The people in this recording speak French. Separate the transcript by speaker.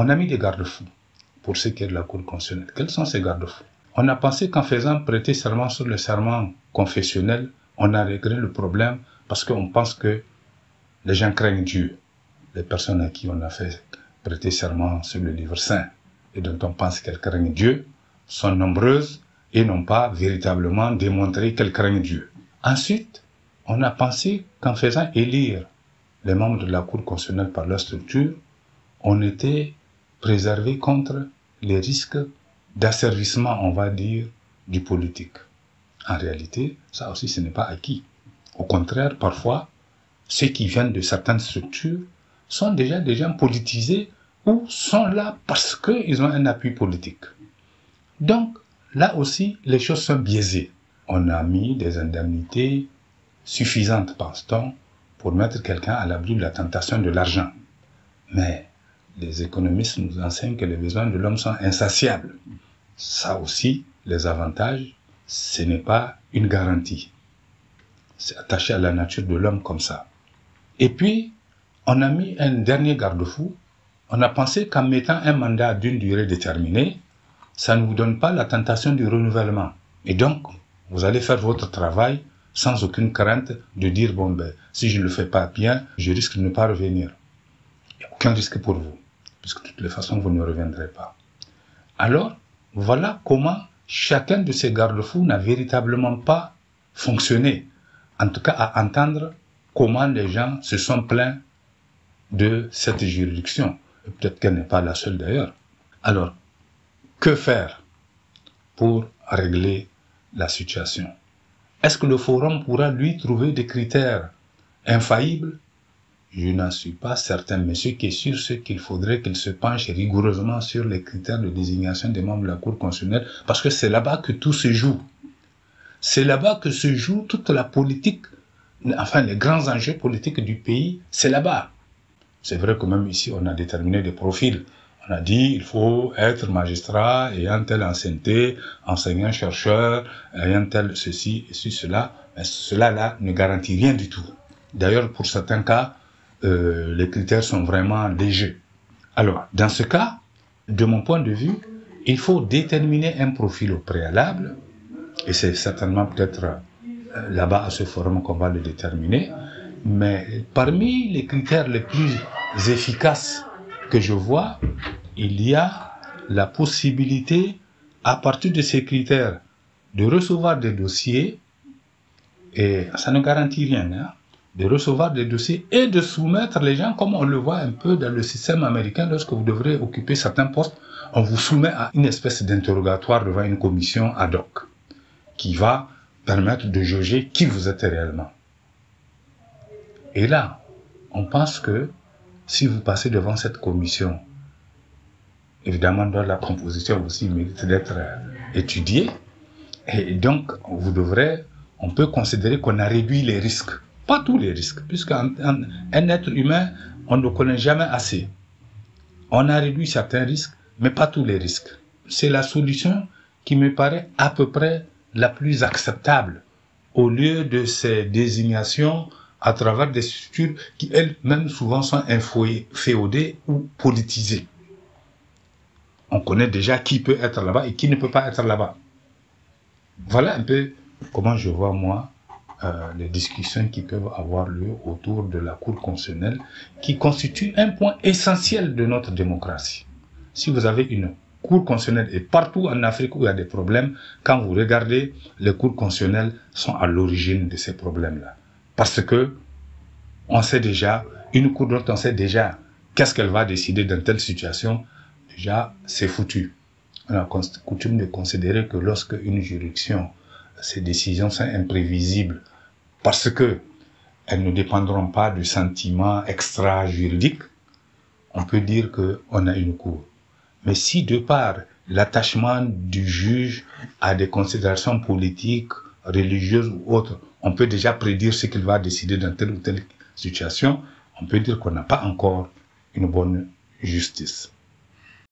Speaker 1: on a mis des garde-fous pour ce qui est de la Cour constitutionnelle. Quels sont ces garde-fous? On a pensé qu'en faisant prêter serment sur le serment confessionnel, on a réglé le problème parce qu'on pense que les gens craignent Dieu. Les personnes à qui on a fait prêter serment sur le livre saint et dont on pense qu'elles craignent Dieu sont nombreuses et n'ont pas véritablement démontré qu'elles craignent Dieu. Ensuite, on a pensé qu'en faisant élire les membres de la Cour constitutionnelle par leur structure, on était préservé contre les risques d'asservissement, on va dire, du politique. En réalité, ça aussi, ce n'est pas acquis. Au contraire, parfois, ceux qui viennent de certaines structures sont déjà des gens politisés ou sont là parce qu'ils ont un appui politique. Donc, là aussi, les choses sont biaisées. On a mis des indemnités suffisantes, pense-t-on, pour mettre quelqu'un à l'abri de la tentation de l'argent. Mais les économistes nous enseignent que les besoins de l'homme sont insatiables. Ça aussi, les avantages, ce n'est pas une garantie. C'est attaché à la nature de l'homme comme ça. Et puis, on a mis un dernier garde-fou. On a pensé qu'en mettant un mandat d'une durée déterminée, ça ne vous donne pas la tentation du renouvellement. Et donc, vous allez faire votre travail sans aucune crainte de dire, bon ben, si je ne le fais pas bien, je risque de ne pas revenir. Il n'y a aucun risque pour vous, puisque de toutes les façons, vous ne reviendrez pas. Alors, voilà comment chacun de ces garde-fous n'a véritablement pas fonctionné. En tout cas, à entendre comment les gens se sont plaints de cette juridiction. Et peut-être qu'elle n'est pas la seule d'ailleurs. Alors, que faire pour régler la situation? Est-ce que le forum pourra lui trouver des critères infaillibles? Je n'en suis pas certain, mais ce qui est sûr, c'est qu'il faudrait qu'il se penche rigoureusement sur les critères de désignation des membres de la Cour constitutionnelle, parce que c'est là-bas que tout se joue. C'est là-bas que se joue toute la politique, enfin les grands enjeux politiques du pays, c'est là-bas. C'est vrai que même ici, on a déterminé des profils. On a dit il faut être magistrat, ayant telle ancienneté, enseignant-chercheur, ayant tel ceci et cela. Mais cela-là ne garantit rien du tout. D'ailleurs, pour certains cas, les critères sont vraiment légers. Alors, dans ce cas, de mon point de vue, il faut déterminer un profil au préalable, et c'est certainement peut-être là-bas à ce forum qu'on va le déterminer, mais parmi les critères les plus efficaces que je vois, il y a la possibilité, à partir de ces critères, de recevoir des dossiers, et ça ne garantit rien, hein, de recevoir des dossiers et de soumettre les gens, comme on le voit un peu dans le système américain, lorsque vous devrez occuper certains postes, on vous soumet à une espèce d'interrogatoire devant une commission ad hoc, qui va permettre de juger qui vous êtes réellement. Et là, on pense que si vous passez devant cette commission, évidemment, dans la composition aussi mérite d'être étudiée, et donc on peut considérer qu'on a réduit les risques. Pas tous les risques, puisqu'un être humain, on ne connaît jamais assez. On a réduit certains risques, mais pas tous les risques. C'est la solution qui me paraît à peu près la plus acceptable, au lieu de ces désignations à travers des structures qui elles-mêmes souvent sont inféodées ou politisées. On connaît déjà qui peut être là-bas et qui ne peut pas être là-bas. Voilà un peu comment je vois, moi, les discussions qui peuvent avoir lieu autour de la Cour constitutionnelle, qui constitue un point essentiel de notre démocratie. Si vous avez une Cour constitutionnelle, et partout en Afrique où il y a des problèmes, quand vous regardez, les cours constitutionnelles sont à l'origine de ces problèmes-là. Parce que on sait déjà, une cour dont on sait déjà qu'est-ce qu'elle va décider dans telle situation, déjà c'est foutu. On a coutume de considérer que lorsque une juridiction, ses décisions sont imprévisibles, parce que elles ne dépendront pas du sentiment extra-juridique, on peut dire qu'on a une cour. Mais si de par l'attachement du juge à des considérations politiques, religieuses ou autres, on peut déjà prédire ce qu'il va décider dans telle ou telle situation, on peut dire qu'on n'a pas encore une bonne justice.